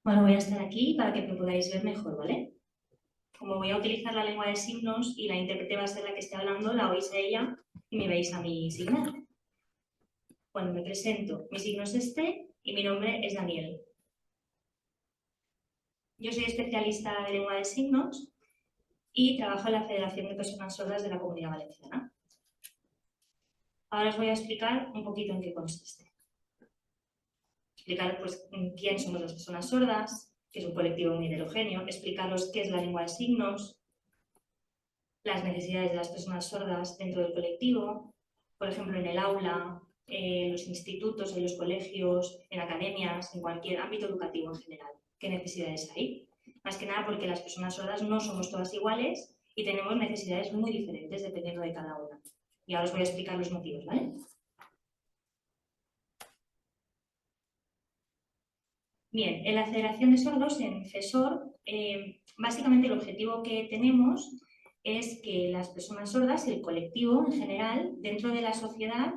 Bueno, voy a estar aquí para que me podáis ver mejor, ¿vale? Como voy a utilizar la lengua de signos y la intérprete va a ser la que esté hablando, la oís a ella y me veis a mí signar. Bueno, me presento. Mi signo es este y mi nombre es Daniel. Yo soy especialista de lengua de signos y trabajo en la Federación de Personas Sordas de la Comunidad Valenciana. Ahora os voy a explicar un poquito en qué consiste. Explicar pues, quién somos las personas sordas, que es un colectivo muy heterogéneo, explicaros qué es la lengua de signos, las necesidades de las personas sordas dentro del colectivo, por ejemplo, en el aula, en los institutos, en los colegios, en academias, en cualquier ámbito educativo en general. ¿Qué necesidades hay? Más que nada porque las personas sordas no somos todas iguales y tenemos necesidades muy diferentes dependiendo de cada una. Y ahora os voy a explicar los motivos, ¿vale? Bien, en la Federación de Sordos, en FESOR, básicamente el objetivo que tenemos es que las personas sordas y el colectivo en general, dentro de la sociedad,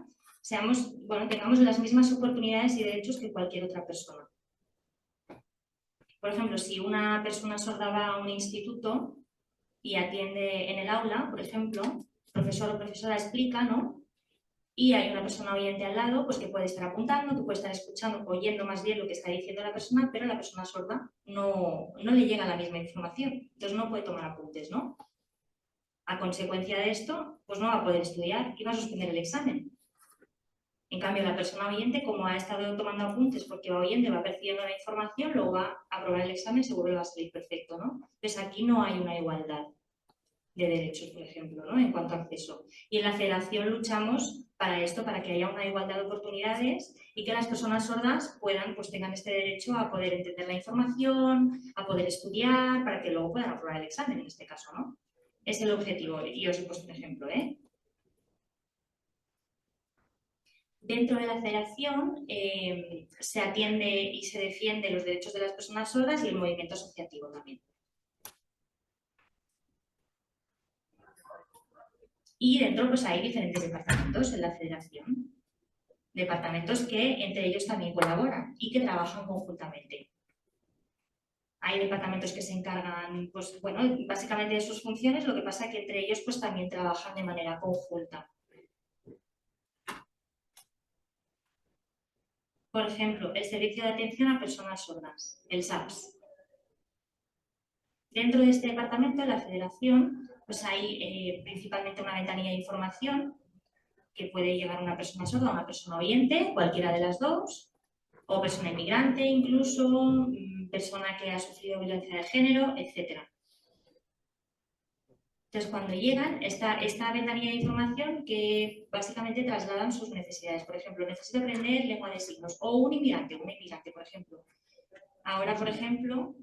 tengamos las mismas oportunidades y derechos que cualquier otra persona. Por ejemplo, si una persona sorda va a un instituto y atiende en el aula, por ejemplo, el profesor o profesora explica, ¿no? Y hay una persona oyente al lado, pues que puede estar apuntando, que puede estar escuchando, oyendo más bien lo que está diciendo la persona, pero la persona sorda no le llega la misma información, entonces no puede tomar apuntes, ¿no? A consecuencia de esto, pues no va a poder estudiar y va a suspender el examen. En cambio, la persona oyente, como ha estado tomando apuntes porque va oyendo, va percibiendo la información, luego va a aprobar el examen, seguro que va a salir perfecto, ¿no? Entonces aquí no hay una igualdad de derechos, por ejemplo, ¿no? En cuanto a acceso. Y en la federación luchamos para esto, para que haya una igualdad de oportunidades y que las personas sordas pues tengan este derecho a poder entender la información, a poder estudiar, para que luego puedan aprobar el examen, en este caso, ¿no? Es el objetivo, y os he puesto un ejemplo, ¿eh? Dentro de la federación se atiende y se defiende los derechos de las personas sordas y el movimiento asociativo también. Y dentro pues hay diferentes departamentos en la federación. Departamentos que entre ellos también colaboran y que trabajan conjuntamente. Hay departamentos que se encargan, pues bueno, básicamente de sus funciones, lo que pasa es que entre ellos pues también trabajan de manera conjunta. Por ejemplo, el Servicio de Atención a Personas Sordas, el SAPS. Dentro de este departamento, en la Federación, pues hay principalmente una ventanilla de información que puede llegar a una persona sorda o una persona oyente, cualquiera de las dos, o persona inmigrante incluso, persona que ha sufrido violencia de género, etc. Entonces, cuando llegan, esta ventanilla de información que básicamente trasladan sus necesidades. Por ejemplo, necesito aprender lengua de signos. O un inmigrante, por ejemplo. Ahora, por ejemplo,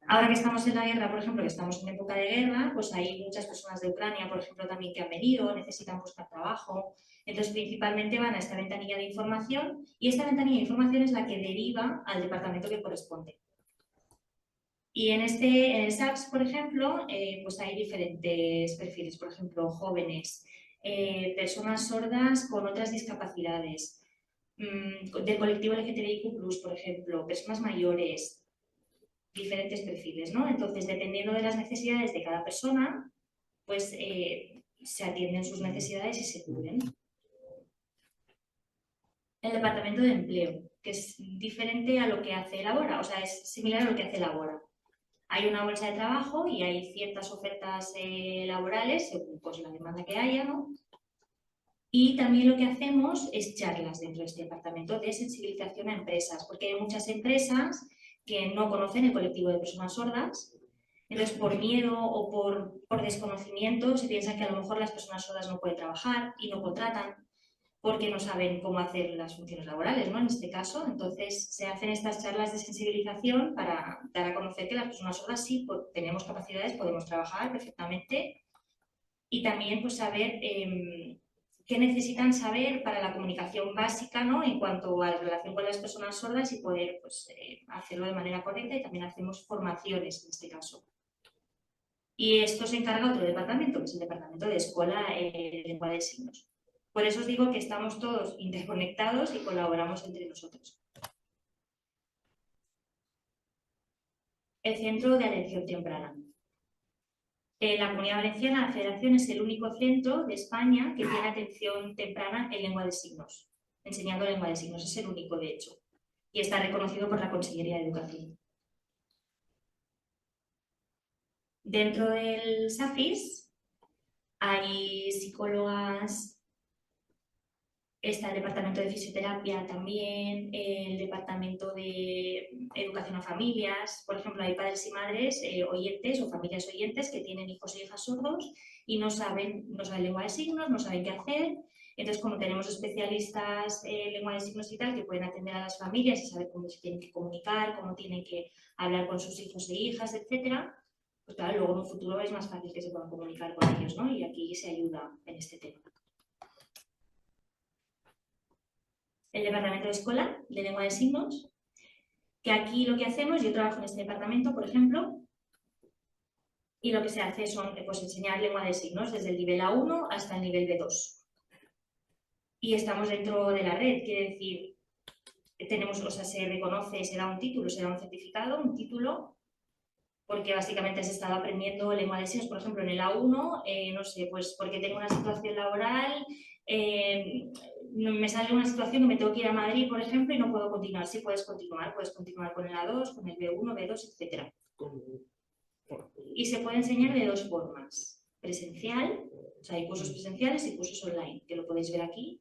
ahora que estamos en la guerra, por ejemplo, que estamos en época de guerra, pues hay muchas personas de Ucrania, por ejemplo, también que han venido, necesitan buscar trabajo. Entonces, principalmente van a esta ventanilla de información y esta ventanilla de información es la que deriva al departamento que corresponde. Y en el SAPS, por ejemplo, pues hay diferentes perfiles, por ejemplo, jóvenes, personas sordas con otras discapacidades, del colectivo LGTBIQ+, por ejemplo, personas mayores, diferentes perfiles, ¿no? Entonces, dependiendo de las necesidades de cada persona, pues se atienden sus necesidades y se cubren. El departamento de empleo, que es diferente a lo que hace Elabora, o sea, es similar a lo que hace Elabora. Hay una bolsa de trabajo y hay ciertas ofertas laborales según pues, la demanda que haya, ¿no? Y también lo que hacemos es charlas dentro de este departamento de sensibilización a empresas, porque hay muchas empresas que no conocen el colectivo de personas sordas, entonces por miedo o por desconocimiento se piensa que a lo mejor las personas sordas no pueden trabajar y no contratan porque no saben cómo hacer las funciones laborales, ¿no? En este caso, entonces se hacen estas charlas de sensibilización para dar a conocer que las personas sordas sí tenemos capacidades, podemos trabajar perfectamente y también pues saber qué necesitan saber para la comunicación básica, ¿no? En cuanto a la relación con las personas sordas y poder pues, hacerlo de manera correcta y también hacemos formaciones en este caso. Y esto se encarga otro departamento, que es el departamento de escuela de lengua de signos. Por eso os digo que estamos todos interconectados y colaboramos entre nosotros. el Centro de Atención Temprana. La Comunidad Valenciana, la Federación, es el único centro de España que tiene atención temprana en lengua de signos, enseñando lengua de signos, es el único de hecho, y está reconocido por la Consellería de Educación. Dentro del SAFIS hay psicólogas, está el departamento de fisioterapia también, el departamento de educación a familias. Por ejemplo, hay padres y madres oyentes o familias oyentes que tienen hijos e hijas sordos y no saben lengua de signos, no saben qué hacer. Entonces, como tenemos especialistas en lengua de signos y tal, que pueden atender a las familias y saber cómo se tienen que comunicar, cómo tienen que hablar con sus hijos e hijas, etcétera, pues claro, luego en un futuro es más fácil que se puedan comunicar con ellos, ¿no? Y aquí se ayuda en este tema. El departamento de escuela de lengua de signos, que aquí lo que hacemos, yo trabajo en este departamento, por ejemplo, y lo que se hace son pues, enseñar lengua de signos desde el nivel A1 hasta el nivel B2. Y estamos dentro de la red, quiere decir, tenemos, o sea, se reconoce, se da un título, se da un certificado, un título, porque básicamente has estado aprendiendo lengua de signos, por ejemplo, en el A1, no sé, pues porque tengo una situación laboral, me sale una situación que me tengo que ir a Madrid, por ejemplo, y no puedo continuar. Sí, puedes continuar con el A2, con el B1, B2, etc. Y se puede enseñar de dos formas, presencial, o sea, hay cursos presenciales y cursos online, que lo podéis ver aquí.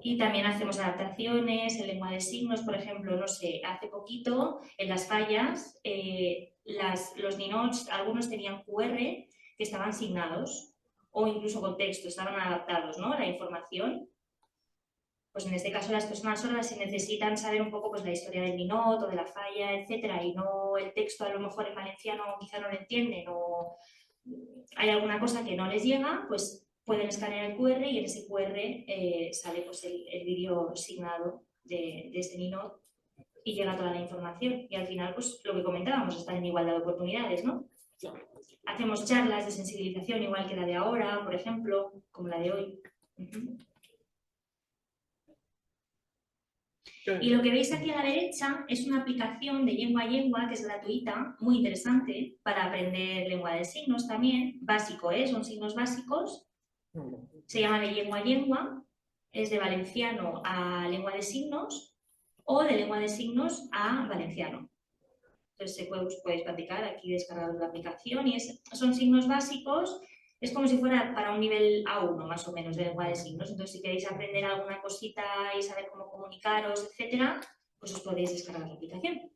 Y también hacemos adaptaciones en lengua de signos, por ejemplo, no sé, hace poquito en las fallas, los ninots, algunos tenían QR que estaban signados o incluso con texto, estaban adaptados, ¿no? La información. Pues en este caso las personas sordas, si necesitan saber un poco pues, la historia del ninot o de la falla, etcétera, y no el texto a lo mejor en valenciano quizá no lo entienden o hay alguna cosa que no les llega, pues pueden escanear el QR y en ese QR sale pues, el vídeo signado de este ninot y llega toda la información. Y al final, pues lo que comentábamos, estar en igualdad de oportunidades, ¿no? Hacemos charlas de sensibilización igual que la de ahora, por ejemplo, como la de hoy. Y lo que veis aquí a la derecha es una aplicación de Lengua a Lengua que es gratuita, muy interesante, para aprender lengua de signos también, básico, son signos básicos, se llama de Lengua a Lengua, es de valenciano a lengua de signos o de lengua de signos a valenciano. Entonces podéis practicar aquí descargando la aplicación y son signos básicos. Es como si fuera para un nivel A1 más o menos de lengua de signos. Entonces, si queréis aprender alguna cosita y saber cómo comunicaros, etcétera, pues os podéis descargar la aplicación.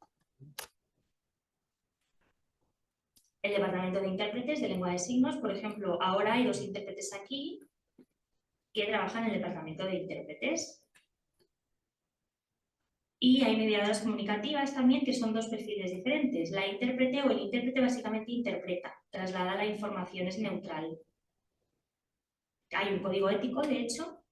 El departamento de intérpretes de lengua de signos, por ejemplo, ahora hay 2 intérpretes aquí que trabajan en el departamento de intérpretes. Y hay mediadoras comunicativas también, que son 2 perfiles diferentes. La intérprete o el intérprete básicamente interpreta, traslada la información, es neutral. Hay un código ético, de hecho,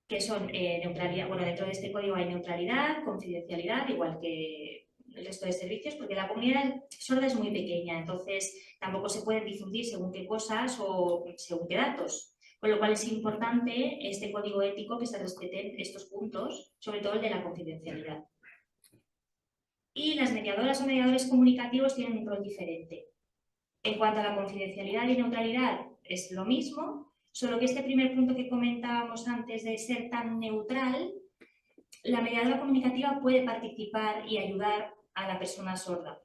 que son neutralidad. Bueno, dentro de este código hay neutralidad, confidencialidad, igual que el resto de servicios, porque la comunidad sorda es muy pequeña, entonces tampoco se pueden difundir según qué cosas o según qué datos. Con lo cual es importante este código ético que se respeten estos puntos, sobre todo el de la confidencialidad. Y las mediadoras o mediadores comunicativos tienen un rol diferente. En cuanto a la confidencialidad y neutralidad, es lo mismo, solo que este primer punto que comentábamos antes de ser tan neutral, la mediadora comunicativa puede participar y ayudar a la persona sorda.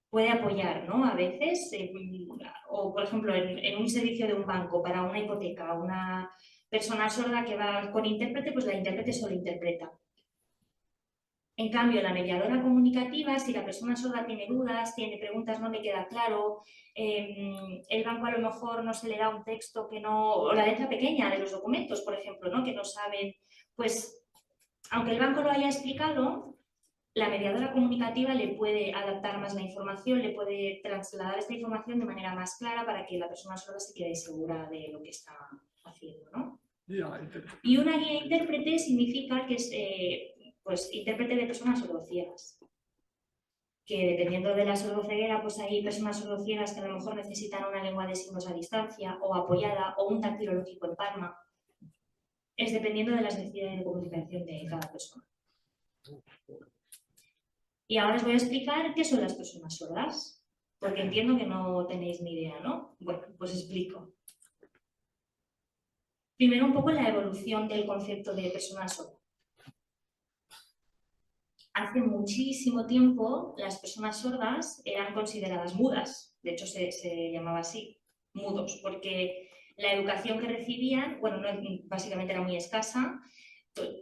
Puede apoyar, ¿no? A veces, o por ejemplo, en un servicio de un banco para una hipoteca, una persona sorda que va con intérprete, pues la intérprete solo interpreta. En cambio, la mediadora comunicativa, si la persona sorda tiene dudas, tiene preguntas, no le queda claro, el banco a lo mejor no se le da un texto que no, o la letra pequeña de los documentos, por ejemplo, ¿no? Que no saben, pues, aunque el banco lo haya explicado, la mediadora comunicativa le puede adaptar más la información, le puede trasladar esta información de manera más clara para que la persona sorda se quede segura de lo que está haciendo, ¿no? Y una guía intérprete significa que es pues, intérprete de personas sordociegas. Que dependiendo de la sordoceguera, pues hay personas sordociegas que a lo mejor necesitan una lengua de signos a distancia o apoyada o un dactilológico en palma. Es dependiendo de las necesidades de comunicación de cada persona. Y ahora os voy a explicar qué son las personas sordas, porque entiendo que no tenéis ni idea, ¿no? Bueno, pues explico. Primero un poco la evolución del concepto de persona sorda. Hace muchísimo tiempo las personas sordas eran consideradas mudas, de hecho se llamaba así, mudos, porque la educación que recibían, bueno, básicamente era muy escasa,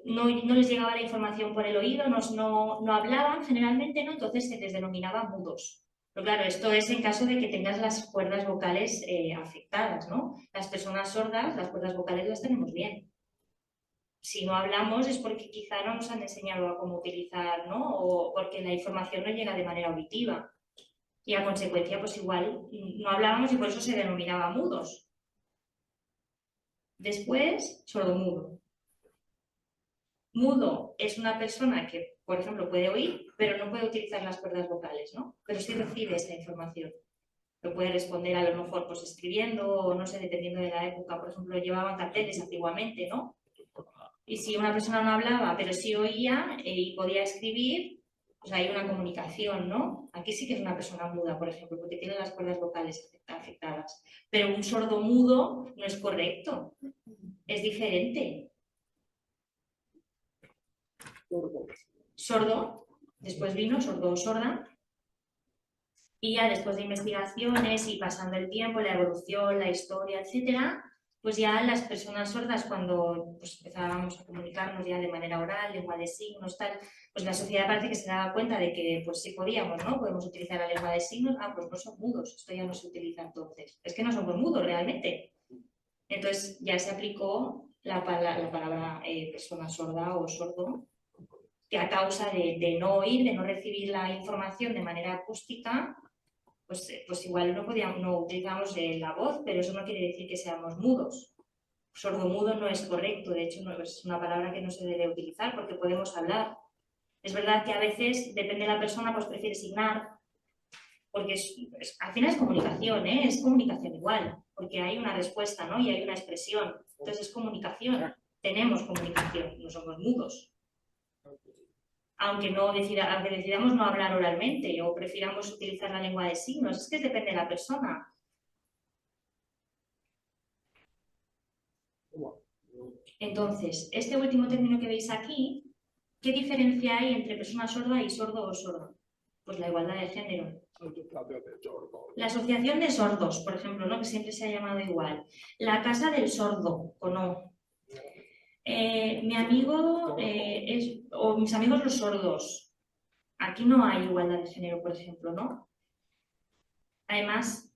no les llegaba la información por el oído, no hablaban generalmente, ¿no? Entonces se les denominaba mudos. Pero claro, esto es en caso de que tengas las cuerdas vocales afectadas, ¿no? Las personas sordas, las cuerdas vocales las tenemos bien. Si no hablamos es porque quizá no nos han enseñado a cómo utilizar, ¿no? O porque la información no llega de manera auditiva. Y a consecuencia, pues igual no hablábamos y por eso se denominaba mudos. Después, sordomudo. Mudo es una persona que, por ejemplo, puede oír, pero no puede utilizar las cuerdas vocales, ¿no? Pero sí recibe esa información. Lo puede responder a lo mejor pues escribiendo, o no sé, dependiendo de la época. Por ejemplo, llevaban carteles antiguamente, ¿no? Y si una persona no hablaba, pero sí oía y podía escribir, pues hay una comunicación, ¿no? Aquí sí que es una persona muda, por ejemplo, porque tiene las cuerdas vocales afectadas. Pero un sordo mudo no es correcto, es diferente. Sordo, después vino sordo o sorda, y ya después de investigaciones y pasando el tiempo, la evolución, la historia, etcétera, pues ya las personas sordas, cuando pues, empezábamos a comunicarnos ya de manera oral, lengua de signos, tal, pues la sociedad parece que se daba cuenta de que pues sí podíamos, ¿no? Podemos utilizar la lengua de signos, pues no son mudos, esto ya no se utiliza entonces. Es que no somos mudos realmente. Entonces ya se aplicó la palabra persona sorda o sordo, que a causa de no oír, de no recibir la información de manera acústica, pues igual no utilizamos la voz, pero eso no quiere decir que seamos mudos. Sordomudo no es correcto, de hecho no, es una palabra que no se debe utilizar porque podemos hablar. Es verdad que a veces, depende de la persona, pues prefiere signar, porque al final es comunicación, ¿eh? Es comunicación igual, porque hay una respuesta, ¿no? Y hay una expresión. Entonces es comunicación, tenemos comunicación, no somos mudos. Aunque decidamos no hablar oralmente o prefiramos utilizar la lengua de signos, es que depende de la persona. Entonces, este último término que veis aquí, ¿qué diferencia hay entre persona sorda y sordo o sorda? Pues la igualdad de género. La asociación de sordos, por ejemplo, ¿no? Que siempre se ha llamado igual. La casa del sordo, o no. Mi amigo o mis amigos los sordos. Aquí no hay igualdad de género, por ejemplo, ¿no? Además,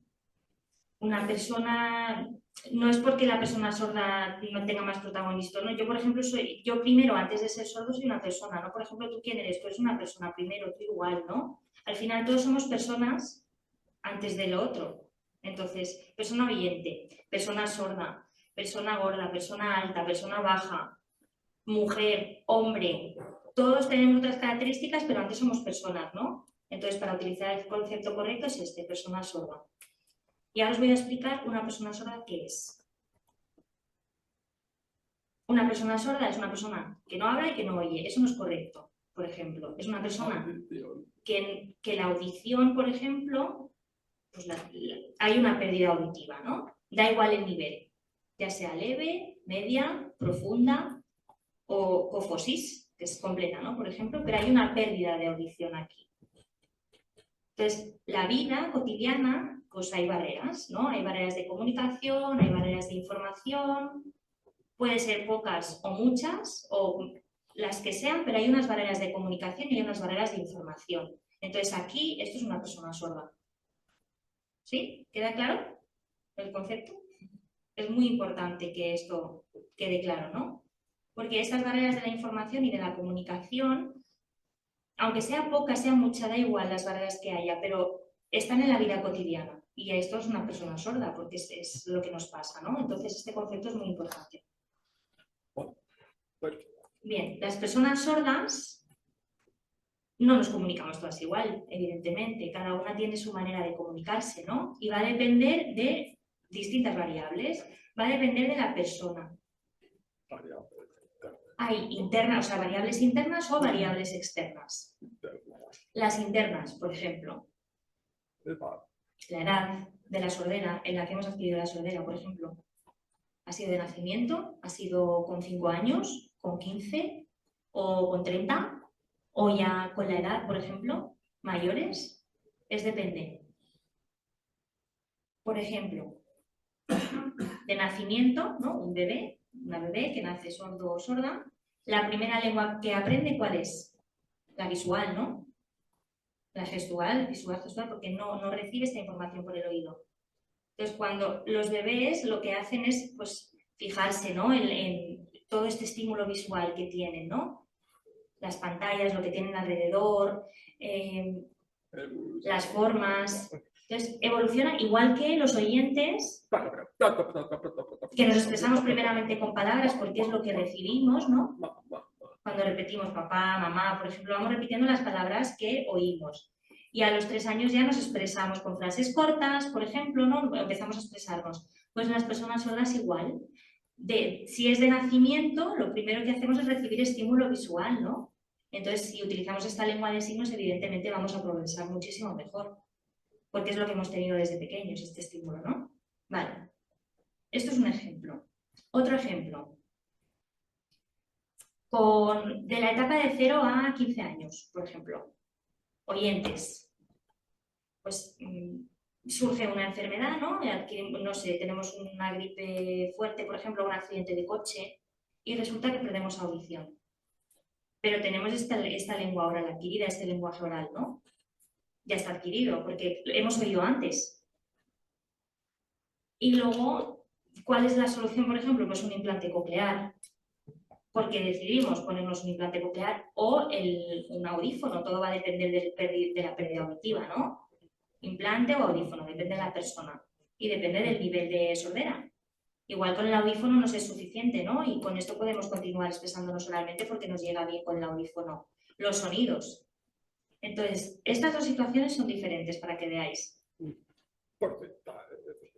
una persona, no es porque la persona sorda no tenga más protagonismo, ¿no? Yo, por ejemplo, yo primero, antes de ser sordo, soy una persona, ¿no? Por ejemplo, ¿tú quién eres? Tú eres una persona primero, tú igual, ¿no? Al final todos somos personas antes de lo otro. Entonces, persona oyente, persona sorda, persona gorda, persona alta, persona baja, mujer, hombre, todos tenemos otras características, pero antes somos personas, ¿no? Entonces, para utilizar el concepto correcto es persona sorda. Y ahora os voy a explicar una persona sorda qué es. Una persona sorda es una persona que no habla y que no oye. Eso no es correcto, por ejemplo. Es una persona que la audición, por ejemplo, pues hay una pérdida auditiva, ¿no? Da igual el nivel, ya sea leve, media, profunda o cofosis, que es completa, ¿no? Por ejemplo, pero hay una pérdida de audición aquí. Entonces, la vida cotidiana, pues hay barreras, ¿no? Hay barreras de comunicación, hay barreras de información, puede ser pocas o muchas, o las que sean, pero hay unas barreras de comunicación y hay unas barreras de información. Entonces, aquí, esto es una persona sorda. ¿Sí? ¿Queda claro el concepto? Es muy importante que esto quede claro, ¿no? Porque estas barreras de la información y de la comunicación, aunque sea poca, sea mucha, da igual las barreras que haya, pero están en la vida cotidiana. Y esto es una persona sorda, porque es lo que nos pasa, ¿no? Entonces, este concepto es muy importante. Bien, las personas sordas no nos comunicamos todas igual, evidentemente. Cada una tiene su manera de comunicarse, ¿no? Y va a depender de distintas variables. Va a depender de la persona. Hay internas, o sea, variables internas o variables externas. Las internas, por ejemplo. La edad de la sordera en la que hemos adquirido la sordera, por ejemplo, ¿ha sido de nacimiento? ¿Ha sido con 5 años? ¿Con 15? ¿O con 30? ¿O ya con la edad, por ejemplo? ¿Mayores? Depende. Por ejemplo, de nacimiento, ¿no? Una bebé que nace sordo o sorda, la primera lengua que aprende, ¿cuál es? La visual, ¿no? La gestual, gestual, porque no recibe esta información por el oído. Entonces, cuando los bebés lo que hacen es, pues, fijarse, ¿no? en todo este estímulo visual que tienen, ¿no? Las pantallas, lo que tienen alrededor, las formas. Entonces, evoluciona igual que los oyentes, que nos expresamos primeramente con palabras porque es lo que recibimos, ¿no? Cuando repetimos papá, mamá, por ejemplo, vamos repitiendo las palabras que oímos. Y a los 3 años ya nos expresamos con frases cortas, por ejemplo, ¿no? Empezamos a expresarnos. Pues las personas sordas igual. Si es de nacimiento, lo primero que hacemos es recibir estímulo visual, ¿no? Entonces, si utilizamos esta lengua de signos, evidentemente vamos a progresar muchísimo mejor, porque es lo que hemos tenido desde pequeños, este estímulo, ¿no? Vale. Esto es un ejemplo. Otro ejemplo. De la etapa de 0 a 15 años, por ejemplo. Oyentes. Pues surge una enfermedad, ¿no? No sé, tenemos una gripe fuerte, por ejemplo, un accidente de coche, y resulta que perdemos audición. Pero tenemos esta lengua oral adquirida, este lenguaje oral, ¿no? Ya está adquirido, porque hemos oído antes. Y luego, ¿cuál es la solución, por ejemplo? Pues un implante coclear, porque decidimos ponernos un implante coclear o un audífono, todo va a depender de la pérdida auditiva, ¿no? Implante o audífono, depende de la persona y depende del nivel de sordera. Igual con el audífono nos es suficiente, ¿no? Y con esto podemos continuar expresándonos oralmente porque nos llega bien con el audífono los sonidos. Entonces, estas dos situaciones son diferentes para que veáis.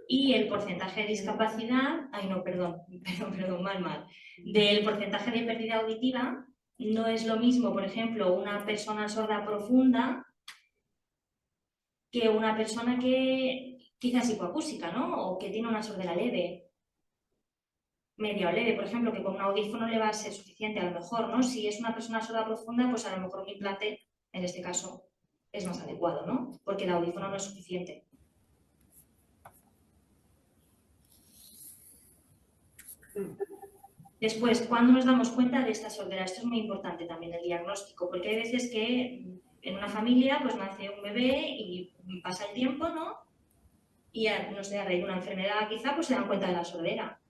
Y el porcentaje de discapacidad, mal, del porcentaje de pérdida auditiva no es lo mismo, por ejemplo, una persona sorda profunda que una persona que quizás hipoacústica, ¿no? O que tiene una sordera leve, media o leve, por ejemplo, que con un audífono le va a ser suficiente a lo mejor, ¿no? Si es una persona sorda profunda, pues a lo mejor un implante, en este caso, es más adecuado, ¿no? Porque el audífono no es suficiente. Después, ¿cuándo nos damos cuenta de esta sordera? Esto es muy importante también, el diagnóstico, porque hay veces que en una familia pues nace un bebé y pasa el tiempo, ¿no? Y no sé, a raíz de una enfermedad quizá pues se dan cuenta de la sordera.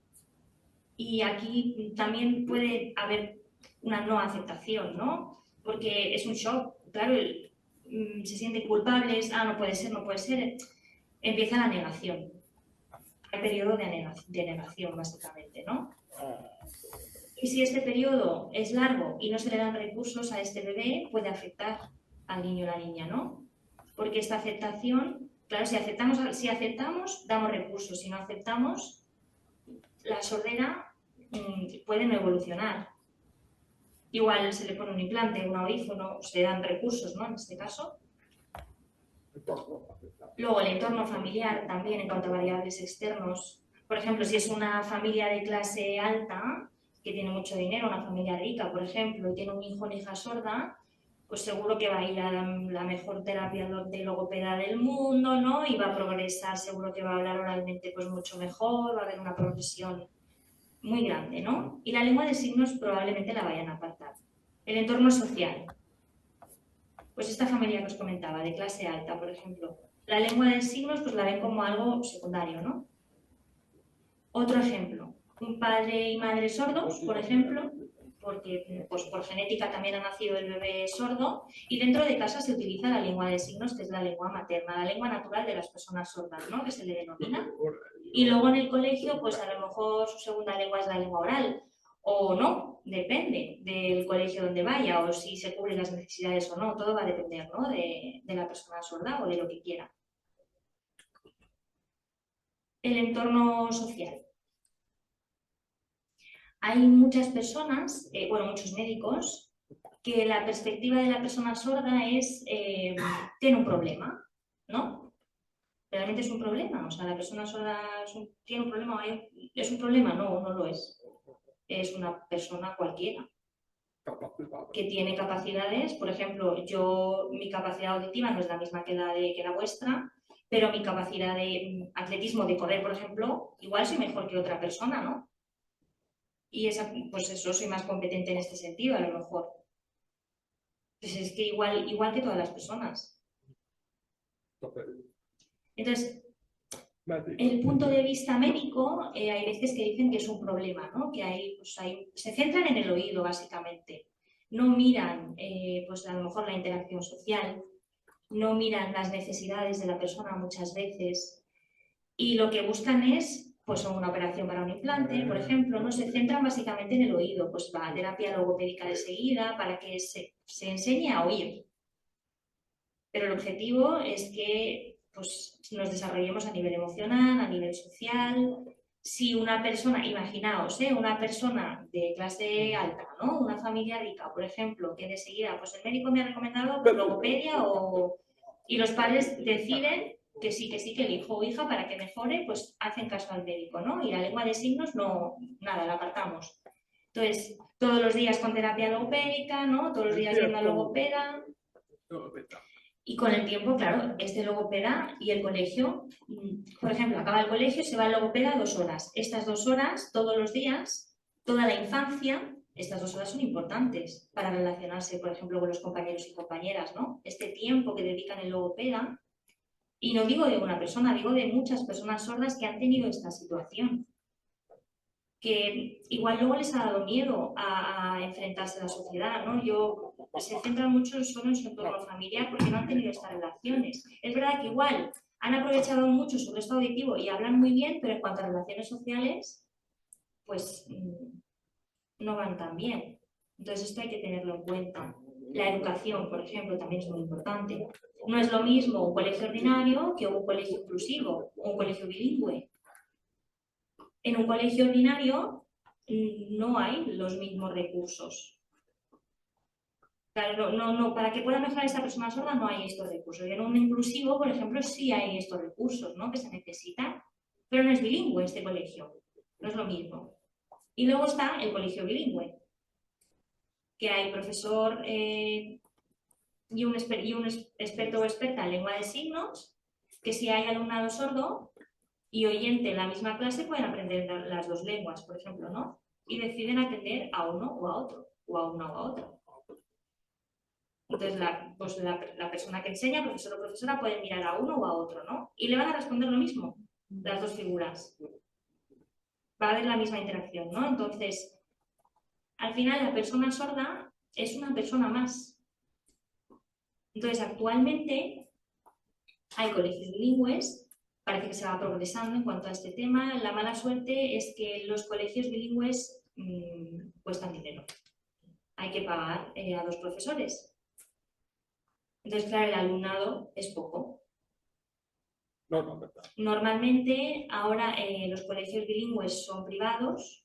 Y aquí también puede haber una no aceptación, ¿no? Porque es un shock, claro, se sienten culpables, no puede ser, no puede ser. Empieza la negación. Hay periodo de negación, básicamente, ¿no? Y si este periodo es largo y no se le dan recursos a este bebé, puede afectar al niño o la niña, ¿no? Porque esta aceptación, claro, si aceptamos, damos recursos. Si no aceptamos, la sordera puede no evolucionar. Igual se le pone un implante, un audífono, se le dan recursos, ¿no? En este caso. Luego, el entorno familiar también en cuanto a variables externos. Por ejemplo, si es una familia de clase alta, que tiene mucho dinero, una familia rica, por ejemplo, y tiene un hijo o hija sorda, pues seguro que va a ir a la mejor terapia de logopeda del mundo, ¿no? Y va a progresar, seguro que va a hablar oralmente pues mucho mejor, va a haber una progresión muy grande, ¿no? Y la lengua de signos probablemente la vayan a apartar. El entorno social. Pues esta familia que os comentaba, de clase alta, por ejemplo, la lengua de signos pues la ven como algo secundario, ¿no? Otro ejemplo, un padre y madre sordos, por ejemplo, porque pues, por genética también ha nacido el bebé sordo, y dentro de casa se utiliza la lengua de signos, que es la lengua materna, la lengua natural de las personas sordas, ¿no? Que se le denomina. Y luego en el colegio, pues a lo mejor su segunda lengua es la lengua oral, o no, depende del colegio donde vaya, o si se cubren las necesidades o no, todo va a depender, ¿no? de la persona sorda o de lo que quiera. El entorno social. Hay muchas personas, muchos médicos que la perspectiva de la persona sorda es, tiene un problema, ¿no? ¿Realmente es un problema? O sea, la persona sorda tiene un problema, ¿es un problema? No, no lo es. Es una persona cualquiera que tiene capacidades. Por ejemplo, mi capacidad auditiva no es la misma que la vuestra, pero mi capacidad de atletismo, de correr, por ejemplo, igual soy mejor que otra persona, ¿no? Y pues eso, soy más competente en este sentido, a lo mejor. Pues es que igual que todas las personas. Entonces, el punto de vista médico, hay veces que dicen que es un problema, ¿no? Que se centran en el oído, básicamente. No miran, pues a lo mejor la interacción social, no miran las necesidades de la persona muchas veces y lo que buscan es, pues una operación para un implante, por ejemplo, no se centran básicamente en el oído, pues va a terapia logopédica de seguida para que se enseñe a oír. Pero el objetivo es que pues, nos desarrollemos a nivel emocional, a nivel social. Si una persona, imaginaos, una persona de clase alta, ¿no? Una familia rica, por ejemplo, que de seguida, pues el médico me ha recomendado pues, logopedia y los padres deciden que sí, que el hijo o hija para que mejore, pues hacen caso al médico, ¿no? Y la lengua de signos, no, nada, la apartamos. Entonces, todos los días con terapia logopédica, ¿no? Todos los días yendo a logopeda. Y con el tiempo, claro, este logopeda y el colegio, por ejemplo, acaba el colegio, se va al logopeda 2 horas. Estas 2 horas, todos los días, toda la infancia, estas 2 horas son importantes para relacionarse, por ejemplo, con los compañeros y compañeras, ¿no? Este tiempo que dedican el logopeda, y no digo de una persona, digo de muchas personas sordas que han tenido esta situación, que igual luego les ha dado miedo a enfrentarse a la sociedad, ¿no? Se centran mucho solo en su entorno familiar porque no han tenido estas relaciones. Es verdad que igual han aprovechado mucho su resto auditivo y hablan muy bien, pero en cuanto a relaciones sociales, pues no van tan bien. Entonces esto hay que tenerlo en cuenta. La educación, por ejemplo, también es muy importante. No es lo mismo un colegio ordinario que un colegio inclusivo o un colegio bilingüe. En un colegio ordinario no hay los mismos recursos. Claro, para que pueda mejorar esta persona sorda no hay estos recursos. Y en un inclusivo, por ejemplo, sí hay estos recursos, ¿no? Que se necesitan, pero no es bilingüe este colegio, no es lo mismo. Y luego está el colegio bilingüe, que hay profesor y un experto o experta en lengua de signos, que si hay alumnado sordo y oyente en la misma clase pueden aprender las 2 lenguas, por ejemplo, ¿no? Y deciden atender a uno o a otro, o a una o a otra. Entonces, la persona que enseña, profesor o profesora, puede mirar a uno o a otro, ¿no? Y le van a responder lo mismo, las 2 figuras. Va a haber la misma interacción, ¿no? Entonces, al final, la persona sorda es una persona más. Entonces, actualmente hay colegios bilingües, parece que se va progresando en cuanto a este tema. La mala suerte es que los colegios bilingües cuestan dinero. Hay que pagar a 2 profesores. Entonces, claro, el alumnado es poco. Normalmente, ahora los colegios bilingües son privados.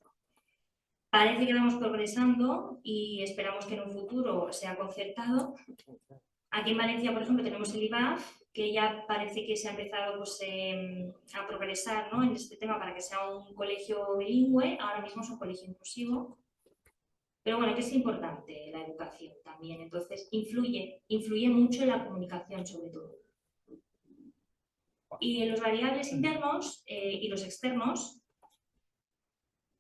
Parece que vamos progresando y esperamos que en un futuro sea concertado. Aquí en Valencia, por ejemplo, tenemos el IVAF, que ya parece que se ha empezado pues, a progresar, ¿no? En este tema para que sea un colegio bilingüe. Ahora mismo es un colegio inclusivo. Pero bueno, que es importante la educación también. Entonces, influye mucho en la comunicación, sobre todo. Y los variables internos y los externos,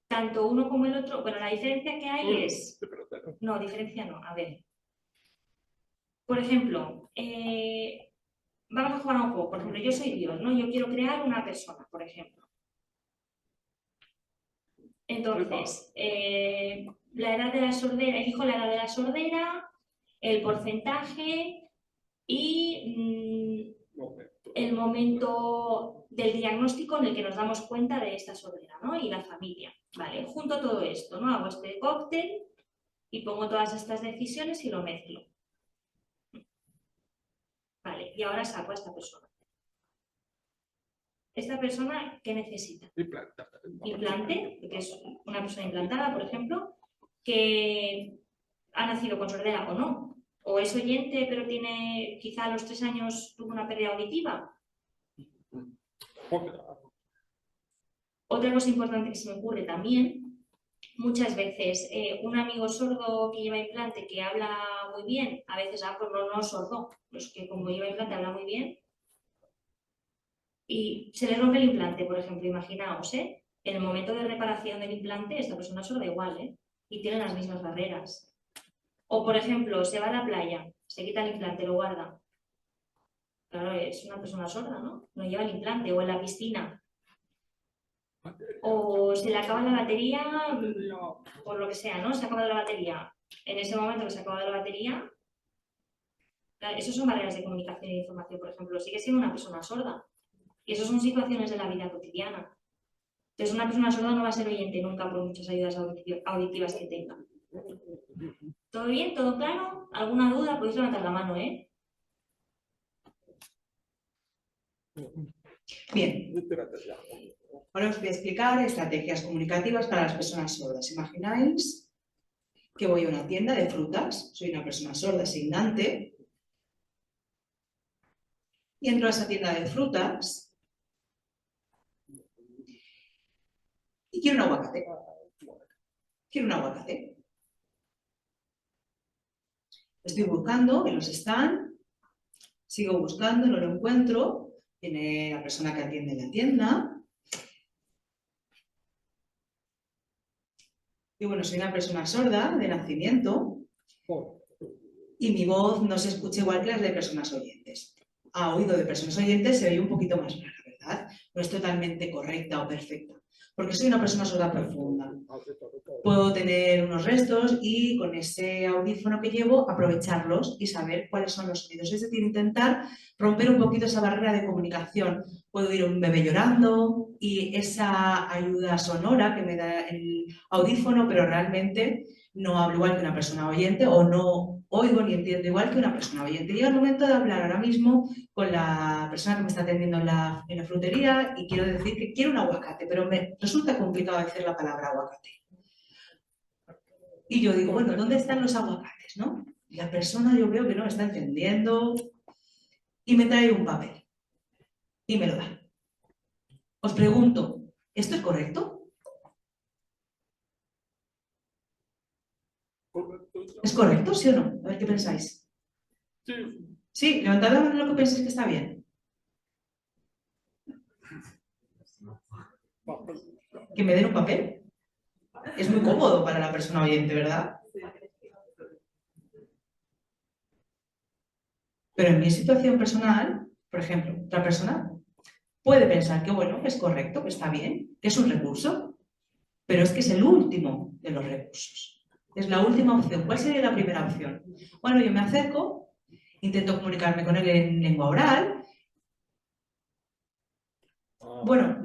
tanto uno como el otro, bueno, la diferencia que hay es... No, diferencia no, a ver. Por ejemplo, vamos a jugar a un juego. Por ejemplo, yo soy Dios, ¿no? Yo quiero crear una persona, por ejemplo. Entonces, la edad de la sordera, elijo la edad de la sordera, el porcentaje y el momento del diagnóstico en el que nos damos cuenta de esta sordera, ¿no? Y la familia. Vale, junto todo esto, ¿no? Hago este cóctel y pongo todas estas decisiones y lo mezclo. Vale, y ahora saco a esta persona. ¿Esta persona qué necesita? Implante, porque es una persona implantada, por ejemplo, que ha nacido con sordera o no. O es oyente, pero tiene, quizá a los 3 años tuvo una pérdida auditiva. Otra cosa importante que se me ocurre también, muchas veces un amigo sordo que lleva implante que habla muy bien, a veces, pues no sordo, los que como lleva implante habla muy bien, y se le rompe el implante, por ejemplo, imaginaos, en el momento de reparación del implante, esta persona sorda igual, y tiene las mismas barreras. O, por ejemplo, se va a la playa, se quita el implante, lo guarda. Claro, es una persona sorda, ¿no? No lleva el implante. O en la piscina. O se le acaba la batería, por lo que sea, ¿no? Se ha acabado la batería. En ese momento que se ha acabado la batería, claro, eso son barreras de comunicación y de información, por ejemplo. Sigue siendo una persona sorda. Y eso son situaciones de la vida cotidiana. Entonces, una persona sorda no va a ser oyente nunca por muchas ayudas auditivas que tenga. ¿Todo bien? ¿Todo claro? ¿Alguna duda? Podéis levantar la mano, ¿eh? Bien. Ahora os voy a explicar estrategias comunicativas para las personas sordas. Imagináis que voy a una tienda de frutas, soy una persona sorda signante, y entro a esa tienda de frutas y quiero un aguacate. Quiero un aguacate. Estoy buscando en los stands, sigo buscando, no lo encuentro. Viene la persona que atiende la tienda. Y bueno, soy una persona sorda de nacimiento y mi voz no se escucha igual que las de personas oyentes. A oído de personas oyentes se oye un poquito más rara, ¿verdad? No es totalmente correcta o perfecta, porque soy una persona sorda profunda. Puedo tener unos restos y con ese audífono que llevo aprovecharlos y saber cuáles son los sonidos. Es decir, intentar romper un poquito esa barrera de comunicación. Puedo oír un bebé llorando y esa ayuda sonora que me da el audífono, pero realmente no hablo igual que una persona oyente o no oigo ni entiendo igual que una persona oyente. Llega el momento de hablar ahora mismo con la persona que me está atendiendo en la frutería y quiero decir que quiero un aguacate, pero me resulta complicado decir la palabra aguacate. Y yo digo, bueno, ¿dónde están los aguacates, no? Y la persona yo veo que no me está entendiendo y me trae un papel y me lo da. Os pregunto, ¿esto es correcto? ¿Es correcto, sí o no? A ver qué pensáis. Sí, levantad la mano lo que penséis que está bien. ¿Que me den un papel? Es muy cómodo para la persona oyente, ¿verdad? Pero en mi situación personal, por ejemplo, otra persona puede pensar que, bueno, que es correcto, que está bien, que es un recurso, pero es que es el último de los recursos. Es la última opción. ¿Cuál sería la primera opción? Bueno, yo me acerco, intento comunicarme con él en lengua oral. Bueno,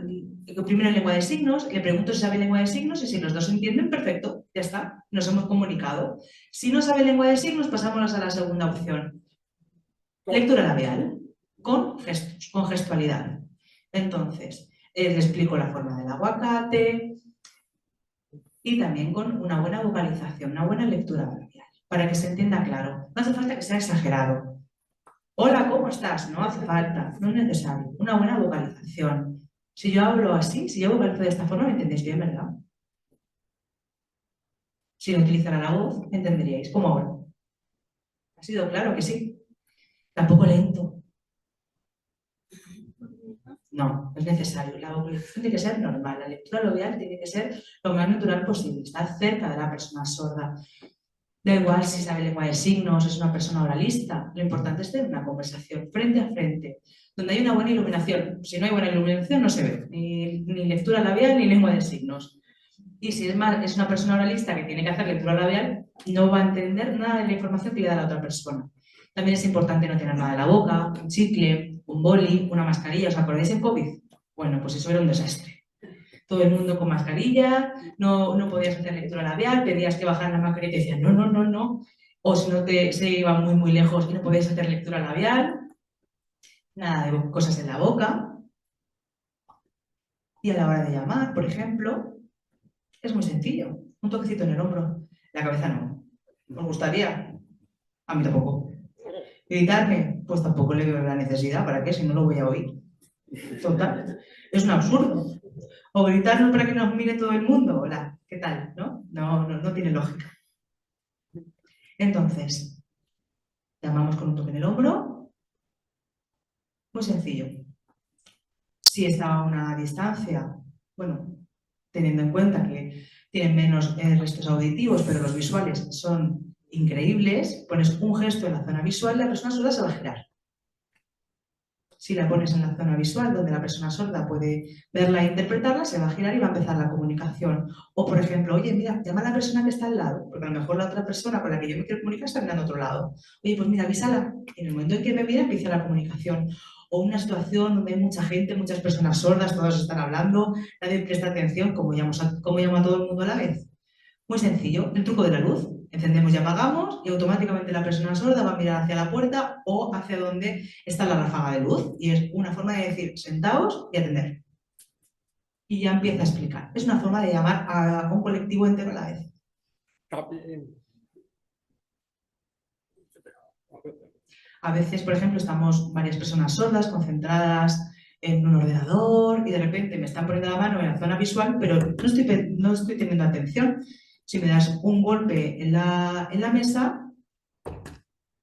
primero en lengua de signos, le pregunto si sabe lengua de signos y si los dos entienden, perfecto, ya está, nos hemos comunicado. Si no sabe lengua de signos, pasamos a la segunda opción. Lectura labial, con gestos, con gestualidad. Entonces, le explico la forma del aguacate y también con una buena vocalización, una buena lectura labial, para que se entienda claro. No hace falta que sea exagerado. Hola, ¿cómo estás? No hace falta, no es necesario. Una buena vocalización. Si yo hablo así, si yo vocalizo de esta forma, me entendéis bien, ¿verdad? Si no utilizara la voz, entenderíais. ¿Cómo ahora? ¿Ha sido claro que sí? Tampoco lento. No, es necesario. La vocalización tiene que ser normal. La lectura labial tiene que ser lo más natural posible. Estar cerca de la persona sorda. Da igual si sabe lengua de signos, es una persona oralista. Lo importante es tener una conversación frente a frente, donde hay una buena iluminación. Si no hay buena iluminación, no se ve ni lectura labial ni lengua de signos. Y si es una persona oralista que tiene que hacer lectura labial, no va a entender nada de la información que le da la otra persona. También es importante no tener nada en la boca, un chicle, un boli, una mascarilla. ¿Os acordáis en COVID? Bueno, pues eso era un desastre. Todo el mundo con mascarilla, no podías hacer lectura labial, pedías que bajaran la mascarilla y te decían no, no, no, no. O si no se iban muy, muy lejos y no podías hacer lectura labial. Nada de cosas en la boca. Y a la hora de llamar, por ejemplo, es muy sencillo. Un toquecito en el hombro. La cabeza no. ¿Os gustaría? A mí tampoco. ¿Gritarme? Pues tampoco le veo la necesidad. ¿Para qué? Si no lo voy a oír. Total. Es un absurdo. O gritarnos para que nos mire todo el mundo. Hola, ¿qué tal? ¿No? No tiene lógica. Entonces, llamamos con un toque en el hombro. Muy sencillo. Si está a una distancia, bueno, teniendo en cuenta que tienen menos restos auditivos, pero los visuales son increíbles, pones un gesto en la zona visual, la persona sorda se va a girar. Si la pones en la zona visual, donde la persona sorda puede verla e interpretarla, se va a girar y va a empezar la comunicación. O, por ejemplo, oye, mira, llama a la persona que está al lado, porque a lo mejor la otra persona con la que yo me quiero comunicar está mirando a otro lado. Oye, pues mira, avísala. Y en el momento en que me mira, empieza la comunicación. O una situación donde hay mucha gente, muchas personas sordas, todos están hablando, nadie presta atención, ¿cómo llamo a todo el mundo a la vez? Muy sencillo, el truco de la luz. Encendemos y apagamos y automáticamente la persona sorda va a mirar hacia la puerta o hacia donde está la ráfaga de luz. Y es una forma de decir, sentaos y atender. Y ya empieza a explicar. Es una forma de llamar a un colectivo entero a la vez. A veces, por ejemplo, estamos varias personas sordas, concentradas en un ordenador y de repente me están poniendo la mano en la zona visual, pero no estoy teniendo atención. Si me das un golpe en la mesa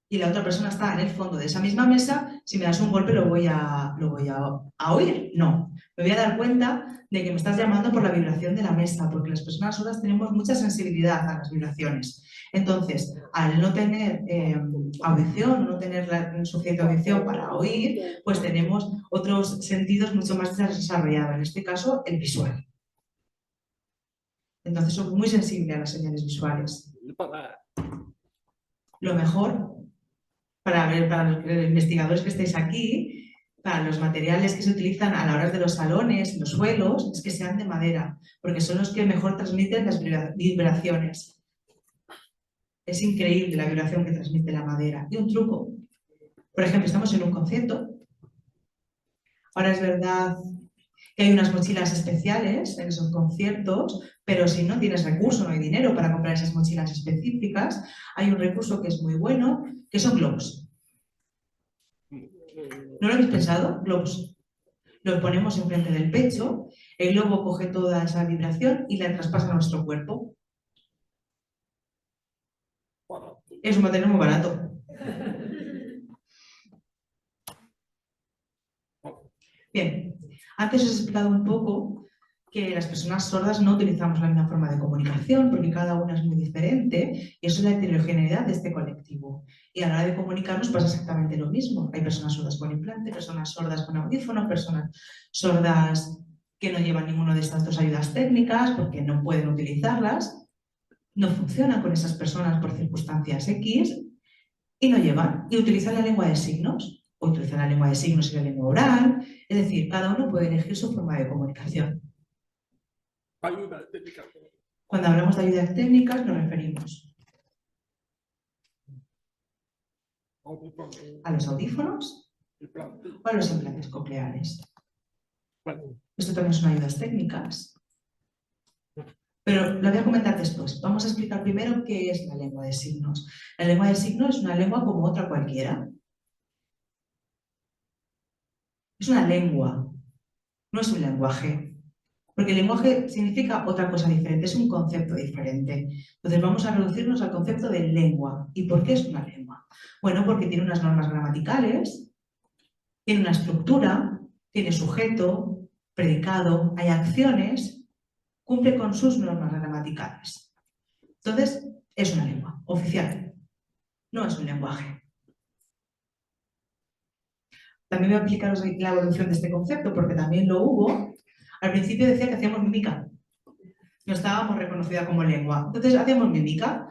y la otra persona está en el fondo de esa misma mesa, si me das un golpe lo voy a oír. No, me voy a dar cuenta de que me estás llamando por la vibración de la mesa, porque las personas sordas tenemos mucha sensibilidad a las vibraciones. Entonces, al no tener audición, no tener la suficiente audición para oír, pues tenemos otros sentidos mucho más desarrollados, en este caso el visual. Entonces, soy muy sensible a las señales visuales. Lo mejor, para los investigadores que estáis aquí, para los materiales que se utilizan a la hora de los salones, los suelos, es que sean de madera, porque son los que mejor transmiten las vibraciones. Es increíble la vibración que transmite la madera. Y un truco, por ejemplo, estamos en un concierto. Ahora es verdad que hay unas mochilas especiales en esos conciertos, pero si no tienes recursos, no hay dinero para comprar esas mochilas específicas, hay un recurso que es muy bueno, que son globos. ¿No lo habéis pensado? Globos. Los ponemos enfrente del pecho, el globo coge toda esa vibración y la traspasa a nuestro cuerpo. Es un material muy barato. Bien, antes os he explicado un poco que las personas sordas no utilizamos la misma forma de comunicación porque cada una es muy diferente y eso es la heterogeneidad de este colectivo. Y a la hora de comunicarnos pasa exactamente lo mismo. Hay personas sordas con implante, personas sordas con audífono, personas sordas que no llevan ninguna de estas dos ayudas técnicas porque no pueden utilizarlas, no funcionan con esas personas por circunstancias X y no llevan y utilizan la lengua de signos o utilizan la lengua de signos y la lengua oral. Es decir, cada uno puede elegir su forma de comunicación. Cuando hablamos de ayudas técnicas nos referimos a los audífonos o a los implantes cocleares. Esto también son ayudas técnicas, pero lo voy a comentar después. Vamos a explicar primero qué es la lengua de signos. La lengua de signos es una lengua como otra cualquiera. Es una lengua, no es un lenguaje. Porque el lenguaje significa otra cosa diferente, es un concepto diferente. Entonces vamos a reducirnos al concepto de lengua. ¿Y por qué es una lengua? Bueno, porque tiene unas normas gramaticales, tiene una estructura, tiene sujeto, predicado, hay acciones, cumple con sus normas gramaticales. Entonces, es una lengua oficial, no es un lenguaje. También voy a explicaros la evolución de este concepto, porque también lo hubo. Al principio decía que hacíamos mímica. No estábamos reconocida como lengua. Entonces hacíamos mímica,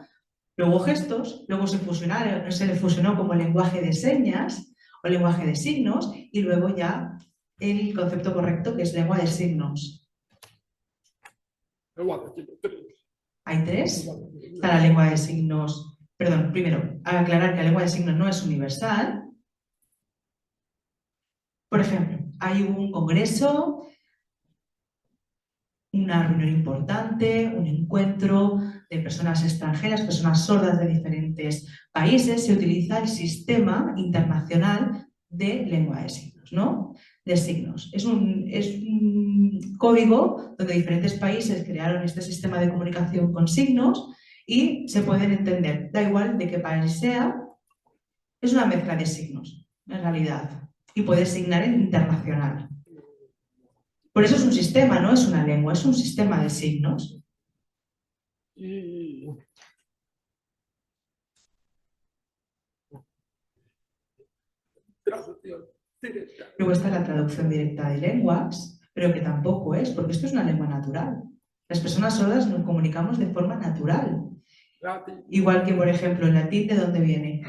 luego gestos, luego se le fusionó como lenguaje de señas o lenguaje de signos y luego ya el concepto correcto que es lengua de signos. Hay tres. Está la lengua de signos. Perdón, primero, aclarar que la lengua de signos no es universal. Por ejemplo, hay un congreso, una reunión importante, un encuentro de personas extranjeras, personas sordas de diferentes países, se utiliza el Sistema Internacional de Lengua de Signos, ¿no? De signos. Es un código donde diferentes países crearon este sistema de comunicación con signos y se pueden entender, da igual de qué país sea, es una mezcla de signos, en realidad, y puede signar en internacional. Por eso es un sistema, no es una lengua, es un sistema de signos. Luego está la traducción directa de lenguas, pero que tampoco es, porque esto es una lengua natural. Las personas sordas nos comunicamos de forma natural. Igual que, por ejemplo, el latín, ¿de dónde viene?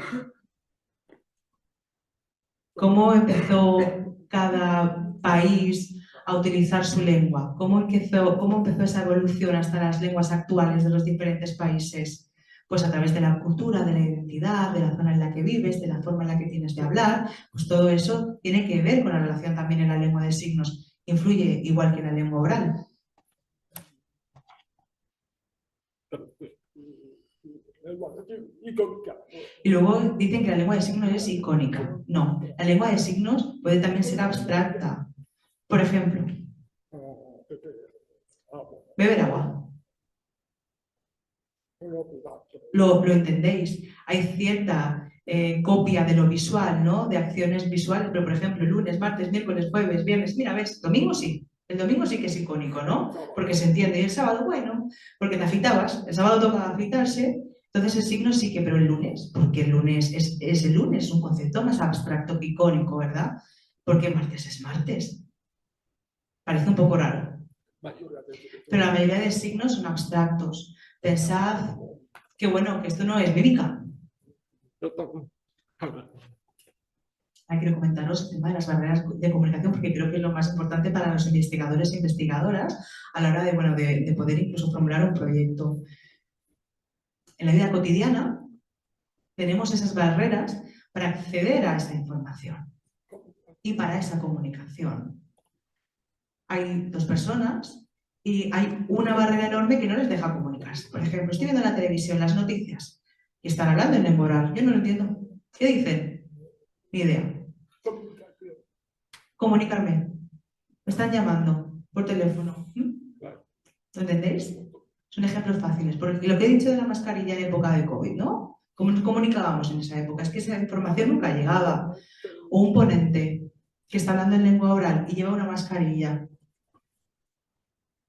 ¿Cómo empezó cada país a utilizar su lengua? ¿Cómo empezó esa evolución hasta las lenguas actuales de los diferentes países? Pues a través de la cultura, de la identidad, de la zona en la que vives, de la forma en la que tienes de hablar, pues todo eso tiene que ver con la relación también en la lengua de signos. Influye igual que en la lengua oral. Y luego dicen que la lengua de signos es icónica. No, la lengua de signos puede también ser abstracta. Por ejemplo, beber agua. Lo entendéis. Hay cierta copia de lo visual, ¿no? De acciones visuales, pero por ejemplo, lunes, martes, miércoles, jueves, viernes, mira, ves, domingo sí. El domingo sí que es icónico, ¿no? Porque se entiende. Y el sábado, bueno, porque te afeitabas, el sábado toca afeitarse, entonces el signo sí que, pero el lunes, porque el lunes es el lunes, es un concepto más abstracto que icónico, ¿verdad? Porque martes es martes. Parece un poco raro. Pero la mayoría de signos son abstractos. Pensad que bueno, que esto no es mímica. Ahora quiero comentaros el tema de las barreras de comunicación porque creo que es lo más importante para los investigadores e investigadoras a la hora de, bueno, de poder incluso formular un proyecto. En la vida cotidiana tenemos esas barreras para acceder a esa información y para esa comunicación. Hay dos personas y hay una barrera enorme que no les deja comunicarse. Por ejemplo, estoy viendo en la televisión las noticias y están hablando en lengua oral. Yo no lo entiendo. ¿Qué dicen? Ni idea. Comunicarme. Me están llamando por teléfono. ¿Lo entendéis? Son ejemplos fáciles. Porque lo que he dicho de la mascarilla en época de COVID, ¿no? ¿Cómo nos comunicábamos en esa época? Es que esa información nunca llegaba. O un ponente que está hablando en lengua oral y lleva una mascarilla.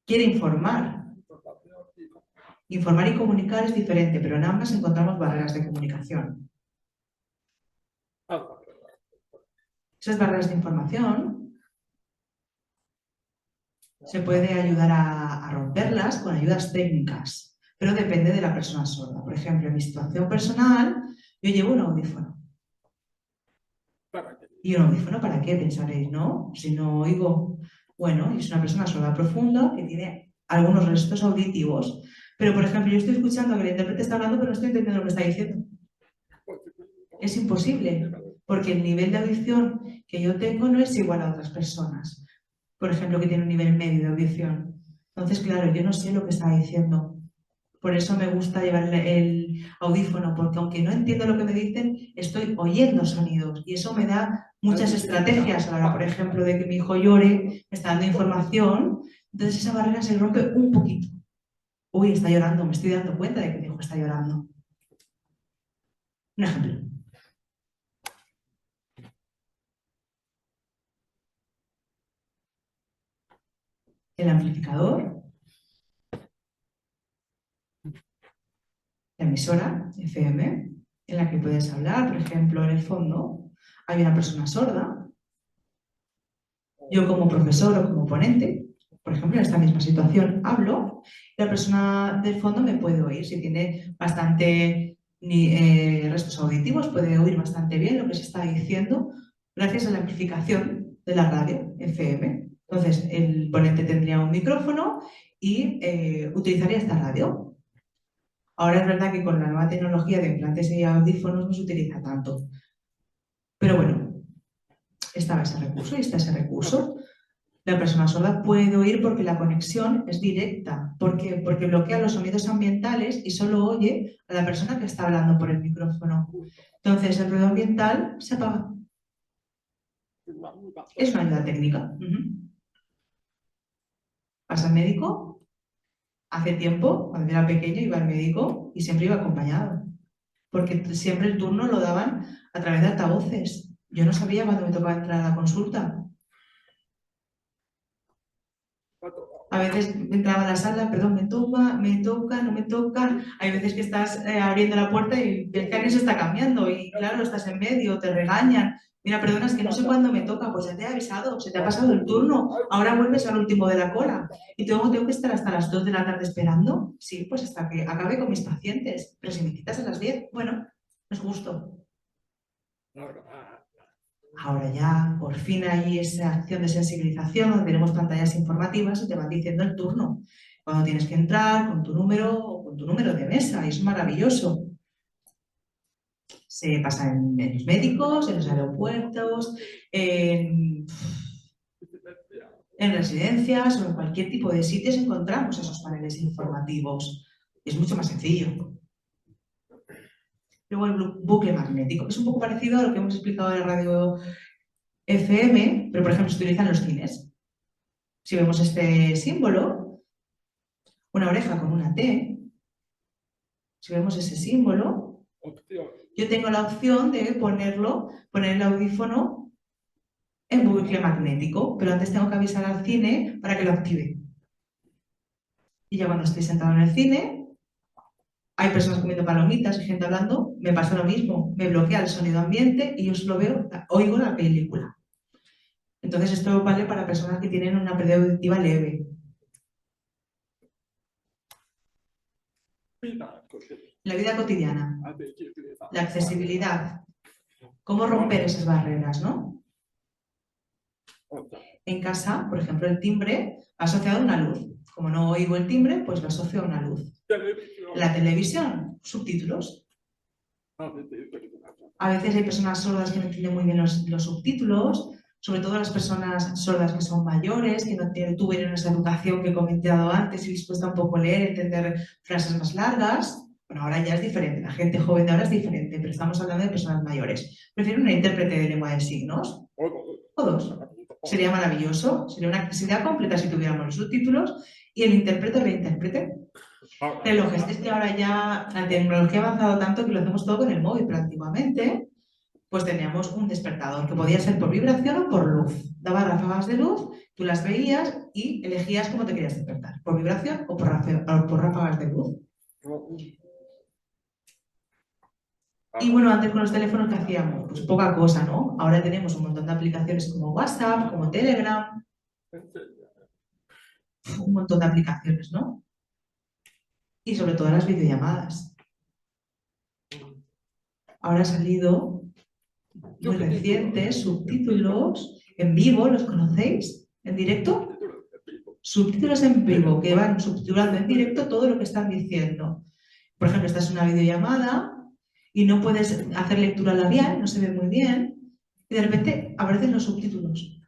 Quiere informar. Informar y comunicar es diferente, pero en ambas encontramos barreras de comunicación. Esas barreras de información se puede ayudar a romperlas con ayudas técnicas, pero depende de la persona sorda. Por ejemplo, en mi situación personal, yo llevo un audífono. ¿Y un audífono para qué? Pensaréis, ¿no? Si no oigo. Bueno, es una persona sorda profunda que tiene algunos restos auditivos. Pero, por ejemplo, yo estoy escuchando que el intérprete está hablando, pero no estoy entendiendo lo que está diciendo. Es imposible, porque el nivel de audición que yo tengo no es igual a otras personas. Por ejemplo, que tiene un nivel medio de audición. Entonces, claro, yo no sé lo que está diciendo. Por eso me gusta llevar el audífono, porque aunque no entiendo lo que me dicen, estoy oyendo sonidos y eso me da muchas estrategias. Ahora, por ejemplo, de que mi hijo llore, me está dando información, entonces esa barrera se rompe un poquito. Uy, está llorando, me estoy dando cuenta de que mi hijo está llorando. Un ejemplo. El amplificador, la emisora FM, en la que puedes hablar, por ejemplo, en el fondo hay una persona sorda. Yo como profesor o como ponente, por ejemplo, en esta misma situación hablo, y la persona del fondo me puede oír. Si tiene bastante restos auditivos, puede oír bastante bien lo que se está diciendo gracias a la amplificación de la radio FM. Entonces, el ponente tendría un micrófono y utilizaría esta radio. Ahora es verdad que con la nueva tecnología de implantes y audífonos no se utiliza tanto. Pero bueno, estaba ese recurso y está ese recurso. La persona sorda puede oír porque la conexión es directa. ¿Por qué? Porque bloquea los sonidos ambientales y solo oye a la persona que está hablando por el micrófono. Entonces, el ruido ambiental se apaga. Es una ayuda técnica. ¿Vas al médico? Hace tiempo, cuando era pequeño, iba al médico y siempre iba acompañado. Porque siempre el turno lo daban a través de altavoces. Yo no sabía cuándo me tocaba entrar a la consulta. A veces entraba a la sala, perdón, me toca, no me toca. Hay veces que estás abriendo la puerta y ves que alguien se está cambiando y claro, estás en medio, te regañan. Mira, perdona, es que no sé cuándo me toca, pues ya te he avisado, se te ha pasado el turno, ahora vuelves al último de la cola. ¿Y tengo que estar hasta las 2 de la tarde esperando? Sí, pues hasta que acabe con mis pacientes. Pero si me citas a las 10, bueno, es justo. Ahora ya, por fin hay esa acción de sensibilización donde tenemos pantallas informativas y te van diciendo el turno. Cuando tienes que entrar con tu número o con tu número de mesa, y es maravilloso. Se pasa en los médicos, en los aeropuertos, en residencias o en cualquier tipo de sitios encontramos esos paneles informativos. Es mucho más sencillo. Luego el bucle magnético, que es un poco parecido a lo que hemos explicado en la radio FM, pero por ejemplo se utiliza en los cines. Si vemos este símbolo, una oreja con una T, si vemos ese símbolo, yo tengo la opción de poner el audífono en bucle magnético, pero antes tengo que avisar al cine para que lo active. Y ya cuando estoy sentado en el cine, hay personas comiendo palomitas y gente hablando, me pasa lo mismo, me bloquea el sonido ambiente y yo solo oigo la película. Entonces esto vale para personas que tienen una pérdida auditiva leve. La vida cotidiana, la accesibilidad, cómo romper esas barreras, ¿no? En casa, por ejemplo, el timbre va asociado a una luz. Como no oigo el timbre, pues lo asocio a una luz. La televisión, subtítulos. A veces hay personas sordas que no entienden muy bien los subtítulos, sobre todo las personas sordas que son mayores, que no tuvieron esa educación que he comentado antes y les cuesta un poco leer, entender frases más largas. Bueno, ahora ya es diferente, la gente joven de ahora es diferente, pero estamos hablando de personas mayores. ¿Prefieren una intérprete de lengua de signos? O dos. Sería maravilloso, sería una accesibilidad completa si tuviéramos los subtítulos y el intérprete o la intérprete. Relojes, es que ahora ya la tecnología ha avanzado tanto que lo hacemos todo con el móvil, pero antiguamente pues teníamos un despertador que podía ser por vibración o por luz. Daba ráfagas de luz, tú las veías y elegías cómo te querías despertar, por vibración o por ráfagas de luz. Y bueno, antes con los teléfonos, ¿qué hacíamos? Pues poca cosa, ¿no? Ahora tenemos un montón de aplicaciones como WhatsApp, como Telegram, un montón de aplicaciones, ¿no? Y sobre todo las videollamadas. Ahora ha salido muy recientes subtítulos en vivo, ¿los conocéis? ¿En directo? Subtítulos en vivo, que van subtitulando en directo todo lo que están diciendo. Por ejemplo, esta es una videollamada y no puedes hacer lectura labial, no se ve muy bien, y de repente aparecen los subtítulos.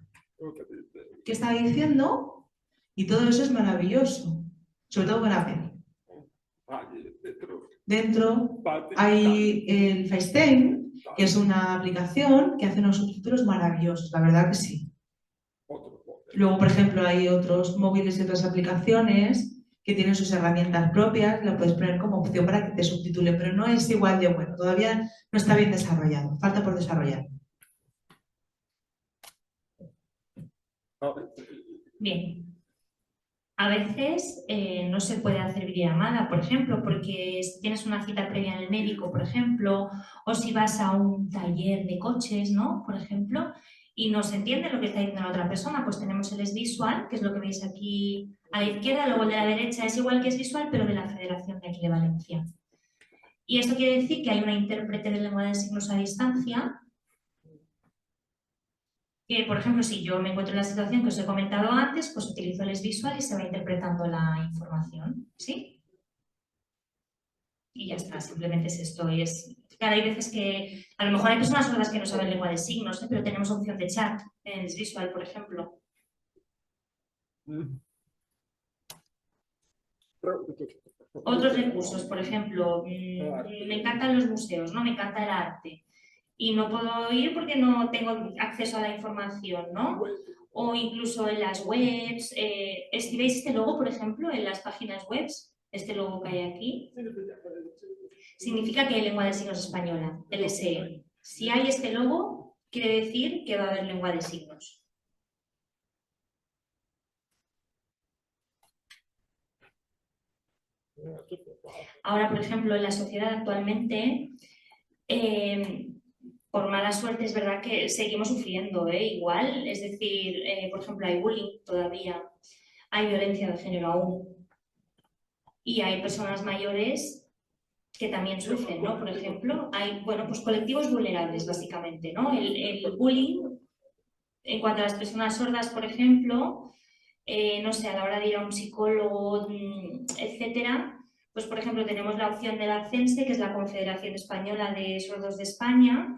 ¿Qué está diciendo? Y todo eso es maravilloso, sobre todo con Apple. Dentro hay el FaceTime, que es una aplicación que hace unos subtítulos maravillosos, la verdad que sí. Luego, por ejemplo, hay otros móviles y otras aplicaciones que tienen sus herramientas propias, la puedes poner como opción para que te subtitule, pero no es igual de bueno, todavía no está bien desarrollado, falta por desarrollar. Bien. A veces no se puede hacer videollamada, por ejemplo, porque si tienes una cita previa en el médico, por ejemplo, o si vas a un taller de coches, ¿no? Por ejemplo, y no se entiende lo que está diciendo la otra persona, pues tenemos el es visual, que es lo que veis aquí a la izquierda, luego el de la derecha es igual que es visual, pero de la Federación de aquí de Valencia. Y esto quiere decir que hay una intérprete de lengua de signos a distancia que, por ejemplo, si yo me encuentro en la situación que os he comentado antes, pues utilizo el es visual y se va interpretando la información, ¿sí? Y ya está, simplemente es esto. Claro, hay veces que, a lo mejor hay personas sordas que no saben lengua de signos, pero tenemos opción de chat en el visual, por ejemplo. Otros recursos, por ejemplo, me encantan los museos, ¿no? Me encanta el arte y no puedo ir porque no tengo acceso a la información, ¿no? O incluso en las webs, si veis este logo, por ejemplo, en las páginas web, este logo que hay aquí, significa que hay lengua de signos española, LSE. Si hay este logo, quiere decir que va a haber lengua de signos. Ahora, por ejemplo, en la sociedad actualmente, por mala suerte es verdad que seguimos sufriendo, igual, es decir, por ejemplo, hay bullying todavía, hay violencia de género aún y hay personas mayores que también sufren, ¿no? Por ejemplo, hay, bueno, pues colectivos vulnerables, básicamente, ¿no? El bullying, en cuanto a las personas sordas, por ejemplo, no sé, a la hora de ir a un psicólogo, etcétera, pues por ejemplo tenemos la opción de la CENSE, que es la Confederación Española de Sordos de España,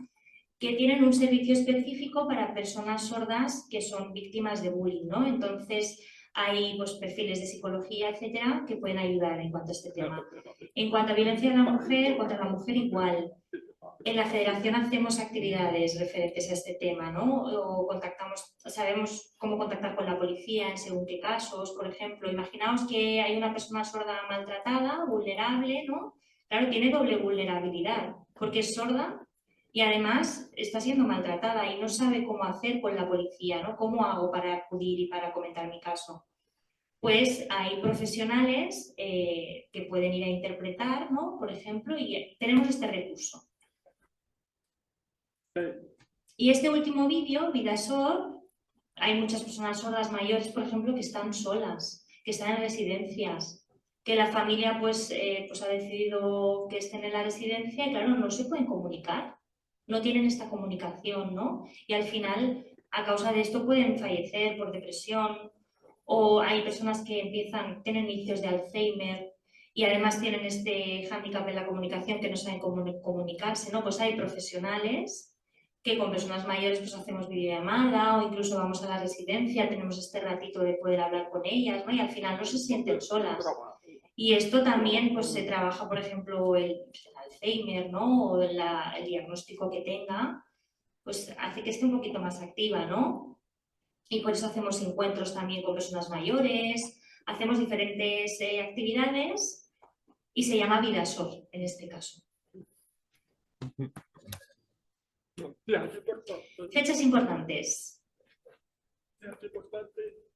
que tienen un servicio específico para personas sordas que son víctimas de bullying, ¿no? Entonces hay pues, perfiles de psicología, etcétera, que pueden ayudar en cuanto a este tema. En cuanto a violencia de la mujer, contra la mujer igual. En la federación hacemos actividades referentes a este tema, ¿no? O contactamos, sabemos cómo contactar con la policía en según qué casos, por ejemplo. Imaginaos que hay una persona sorda maltratada, vulnerable, ¿no? Claro, tiene doble vulnerabilidad, porque es sorda y además está siendo maltratada y no sabe cómo hacer con la policía, ¿no? ¿Cómo hago para acudir y para comentar mi caso? Pues hay profesionales que pueden ir a interpretar, ¿no? Por ejemplo, y tenemos este recurso. Y este último vídeo, Vidasor, hay muchas personas sordas mayores, por ejemplo, que están solas, que están en residencias, que la familia pues ha decidido que estén en la residencia y claro, no se pueden comunicar, no tienen esta comunicación, ¿no? Y al final, a causa de esto, pueden fallecer por depresión o hay personas que tienen inicios de Alzheimer y además tienen este hándicap en la comunicación que no saben cómo comunicarse, ¿no? Pues hay profesionales que con personas mayores pues hacemos videollamada o incluso vamos a la residencia, tenemos este ratito de poder hablar con ellas, ¿no? Y al final no se sienten solas. Y esto también pues se trabaja, por ejemplo, el Alzheimer, ¿no? O el diagnóstico que tenga, pues hace que esté un poquito más activa, ¿no? Y por eso hacemos encuentros también con personas mayores, hacemos diferentes actividades y se llama Vidasor en este caso. Fechas importantes.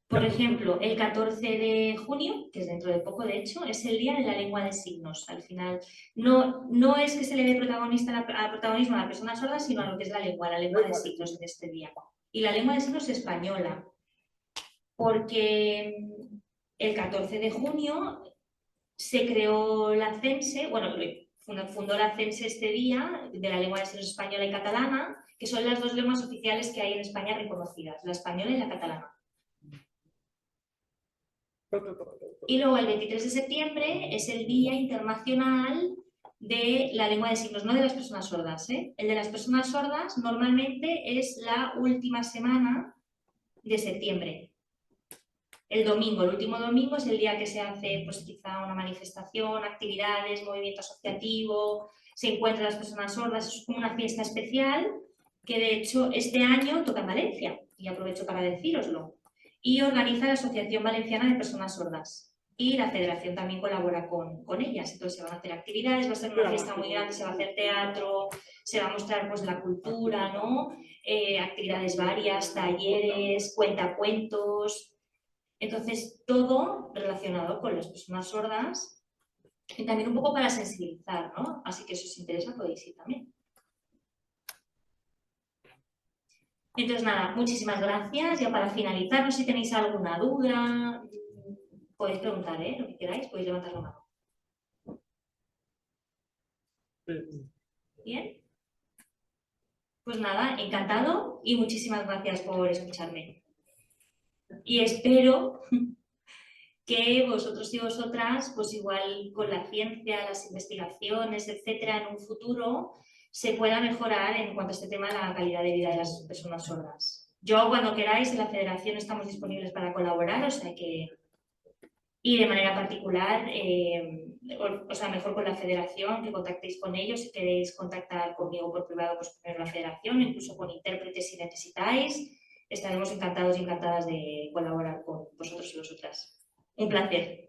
Por ejemplo, el 14 de junio, que es dentro de poco de hecho, es el Día de la Lengua de Signos. Al final, no es que se le dé protagonismo a la persona sorda, sino a lo que es la lengua de signos en este día. Y la lengua de signos española, porque el 14 de junio se creó la CENSE, bueno, fundó la CENSE este día, de la lengua de signos española y catalana, que son las dos lenguas oficiales que hay en España reconocidas, la española y la catalana. Y luego el 23 de septiembre es el Día Internacional de la Lengua de Signos, no de las personas sordas, ¿eh? El de las personas sordas normalmente es la última semana de septiembre. El domingo, el último domingo es el día que se hace pues quizá una manifestación, actividades, movimiento asociativo, se encuentran las personas sordas, es como una fiesta especial que de hecho este año toca en Valencia y aprovecho para decíroslo. Y organiza la Asociación Valenciana de Personas Sordas. Y la federación también colabora con ellas. Entonces se van a hacer actividades, va a ser una fiesta muy grande, se va a hacer teatro, se va a mostrar pues la cultura, ¿no? Actividades varias, talleres, cuentacuentos. Entonces, todo relacionado con las personas sordas y también un poco para sensibilizar, ¿no? Así que si os interesa podéis ir también. Entonces, nada, muchísimas gracias. Ya para finalizar, no sé si tenéis alguna duda, podéis preguntar, lo que queráis, podéis levantar la mano. ¿Bien? Pues nada, encantado y muchísimas gracias por escucharme. Y espero que vosotros y vosotras, pues igual con la ciencia, las investigaciones, etcétera, en un futuro se pueda mejorar en cuanto a este tema la calidad de vida de las personas sordas. Yo, cuando queráis, en la federación estamos disponibles para colaborar, o sea que... Y de manera particular, o sea, mejor con la federación, que contactéis con ellos. Si queréis contactar conmigo por privado, pues primero la federación, incluso con intérpretes si necesitáis. Estaremos encantados y encantadas de colaborar con vosotros y vosotras. Un placer.